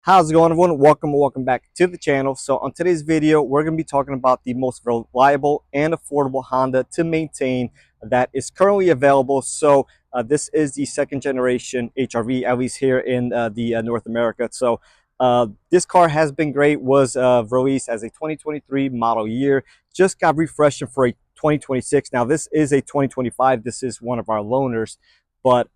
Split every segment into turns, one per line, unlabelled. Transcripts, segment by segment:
How's it going, everyone? Welcome back to the channel. So on today's video, we're going to be talking about the most reliable and affordable Honda to maintain that is currently available. So this is the second generation HRV, at least here in the North America. So this car has been great, was released as a 2023 model year, just got refreshed for a 2026. Now this is a 2025. This is one of our loaners, but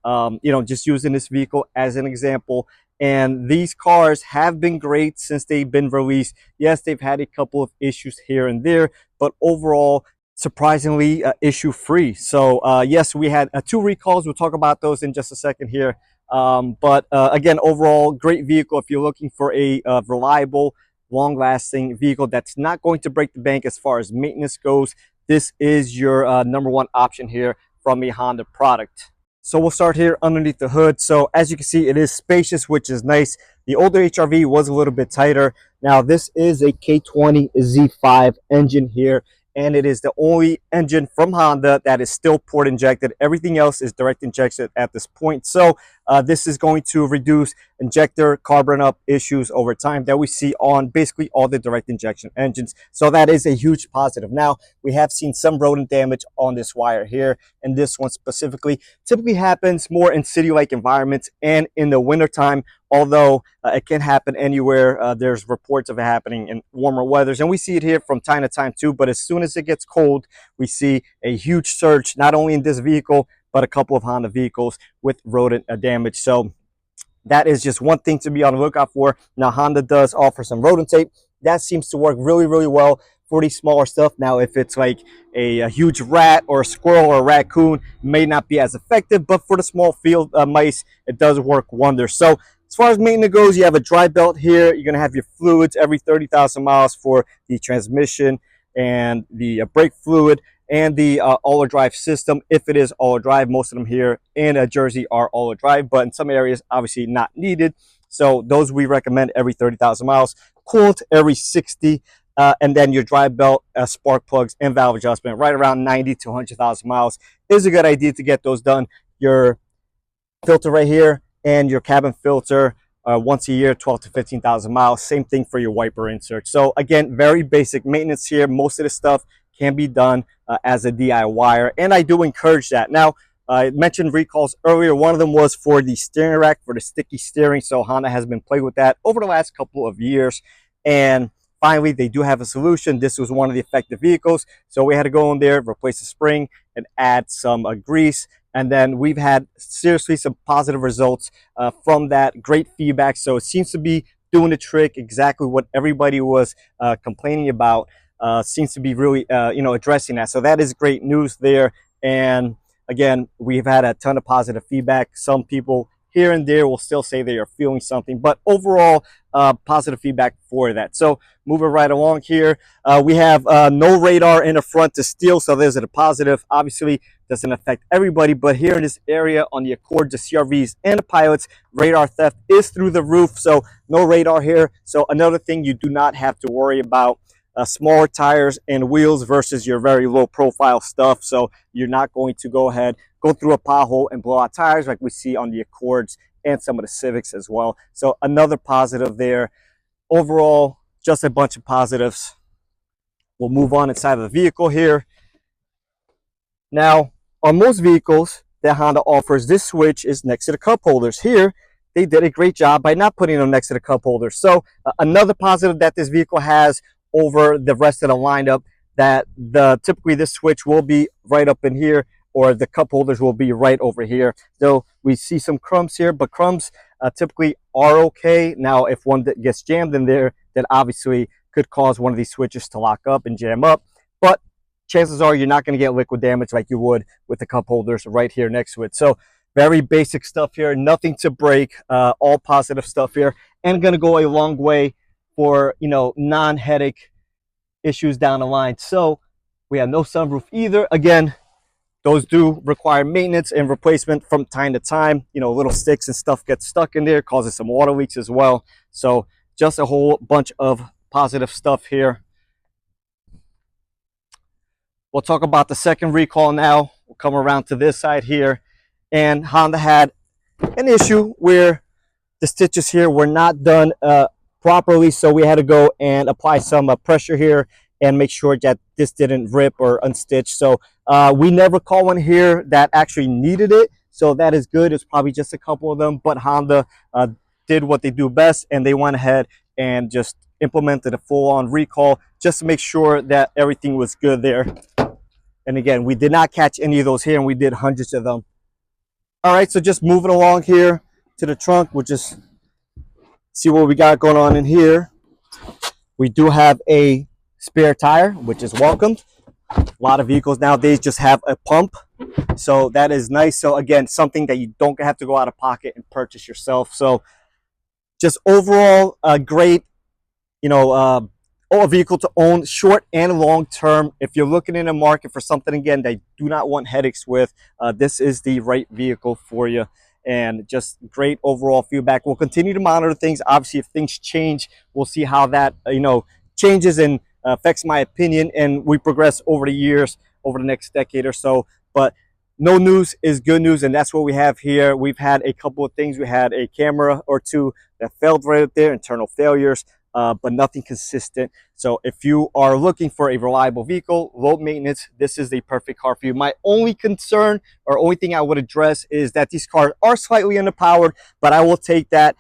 just using this vehicle as an example. And these cars have been great since they've been released. Yes, they've had a couple of issues here and there, but overall, surprisingly issue free. So yes, we had two recalls. We'll talk about those in just a second here. But again, overall, great vehicle. If you're looking for a reliable, long-lasting vehicle that's not going to break the bank as far as maintenance goes, this is your number one option here from a Honda product. So we'll start here underneath the hood. So as you can see, it is spacious, which is nice. The older HRV was a little bit tighter. Now this is a K20 Z5 engine here, and it is the only engine from Honda that is still port injected. Everything else is direct injection at this point. So this is going to reduce injector carbon up issues over time that we see on basically all the direct injection engines. So that is a huge positive. Now we have seen some rodent damage on this wire here, and this one specifically typically happens more in city-like environments and in the wintertime, although it can happen anywhere. There's reports of it happening in warmer weathers, and we see it here from time to time too. But as soon as it gets cold, we see a huge surge, not only in this vehicle, but a couple of Honda vehicles with rodent damage. So that is just one thing to be on the lookout for. Now, Honda does offer some rodent tape. That seems to work really, really well for the smaller stuff. Now, if it's like a huge rat or a squirrel or a raccoon, may not be as effective, but for the small field mice, it does work wonders. So as far as maintenance goes, you have a dry belt here. You're going to have your fluids every 30,000 miles for the transmission and the brake fluid and the all-wheel drive system. If it is all-wheel drive, most of them here in Jersey are all-wheel drive, but in some areas, obviously not needed. So those we recommend every 30,000 miles. Coolant every 60, and then your dry belt, spark plugs, and valve adjustment right around 90 to 100,000 miles is a good idea to get those done. Your filter right here and your cabin filter once a year, 12 to 15,000 miles. Same thing for your wiper insert. So again, very basic maintenance here. Most of the stuff can be done as a DIYer, and I do encourage that. Now, I mentioned recalls earlier. One of them was for the steering rack, for the sticky steering. So Honda has been playing with that over the last couple of years, and finally they do have a solution. This was one of the affected vehicles, so we had to go in there, replace the spring, and add some grease. And then we've had seriously some positive results from that. Great feedback. So it seems to be doing the trick, exactly what everybody was complaining about. Seems to be really addressing that. So that is great news there. And again, we've had a ton of positive feedback. Some people here and there will still say they are feeling something, but overall positive feedback for that. So moving right along here, we have no radar in the front to steal, so there's a positive. Obviously doesn't affect everybody, but here in this area on the Accord, the CRVs, and the Pilots, radar theft is through the roof. So no radar here. So another thing you do not have to worry about. Smaller tires and wheels versus your very low profile stuff. So you're not going to go through a pothole and blow out tires like we see on the Accords and some of the Civics as well. So another positive there. Overall, just a bunch of positives. We'll move on inside of the vehicle here. Now, on most vehicles that Honda offers, this switch is next to the cup holders. Here, they did a great job by not putting them next to the cup holders. So another positive that this vehicle has over the rest of the lineup, that typically this switch will be right up in here, or the cup holders will be right over here. So we see some crumbs here, but crumbs typically are okay. Now, if one that gets jammed in there, that obviously could cause one of these switches to lock up and jam up. But chances are you're not going to get liquid damage like you would with the cup holders right here next to it. So very basic stuff here, nothing to break, all positive stuff here, and going to go a long way for non-headache issues down the line. So we have no sunroof either. Again, those do require maintenance and replacement from time to time. Little sticks and stuff get stuck in there, causes some water leaks as well. So just a whole bunch of positive stuff here. We'll talk about the second recall now. We'll come around to this side here, and Honda had an issue where the stitches here were not done properly, so we had to go and apply some pressure here and make sure that this didn't rip or unstitch. So we never caught one here that actually needed it, so that is good. It's probably just a couple of them, but Honda did what they do best, and they went ahead and just implemented a full-on recall just to make sure that everything was good there. And again, we did not catch any of those here, and we did hundreds of them. All right, so just moving along here to the trunk, we'll just see what we got going on in here. We do have a spare tire, which is welcomed. A lot of vehicles nowadays just have a pump, so that is nice. So again, something that you don't have to go out of pocket and purchase yourself. So just overall a great, a vehicle to own short and long term. If you're looking in the market for something, again, that you do not want headaches with, this is the right vehicle for you. And just great overall feedback. We'll continue to monitor things. Obviously, if things change, we'll see how that changes and affects my opinion, and we progress over the years, over the next decade or so. But no news is good news, and that's what we have here. We've had a couple of things. We had a camera or two that failed right up there, internal failures, but nothing consistent. So if you are looking for a reliable vehicle, low maintenance, this is the perfect car for you. My only concern or only thing I would address is that these cars are slightly underpowered, but I will take that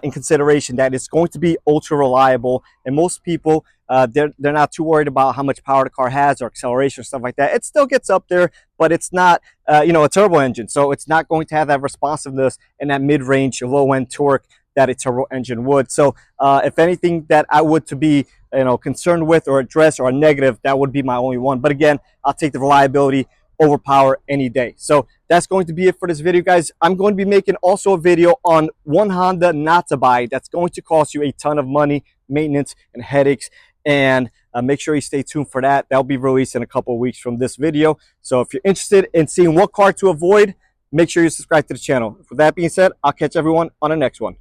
in consideration, that it's going to be ultra reliable. And most people, they're not too worried about how much power the car has or acceleration or stuff like that. It still gets up there, but it's not a turbo engine, so it's not going to have that responsiveness and that mid-range low-end torque that a turbo engine would. So if anything that I would to be concerned with or address or a negative, that would be my only one. But again, I'll take the reliability over power any day. So that's going to be it for this video, guys. I'm going to be making also a video on one Honda not to buy that's going to cost you a ton of money, maintenance, and headaches. And make sure you stay tuned for that. That'll be released in a couple of weeks from this video. So if you're interested in seeing what car to avoid, make sure you subscribe to the channel. With that being said, I'll catch everyone on the next one.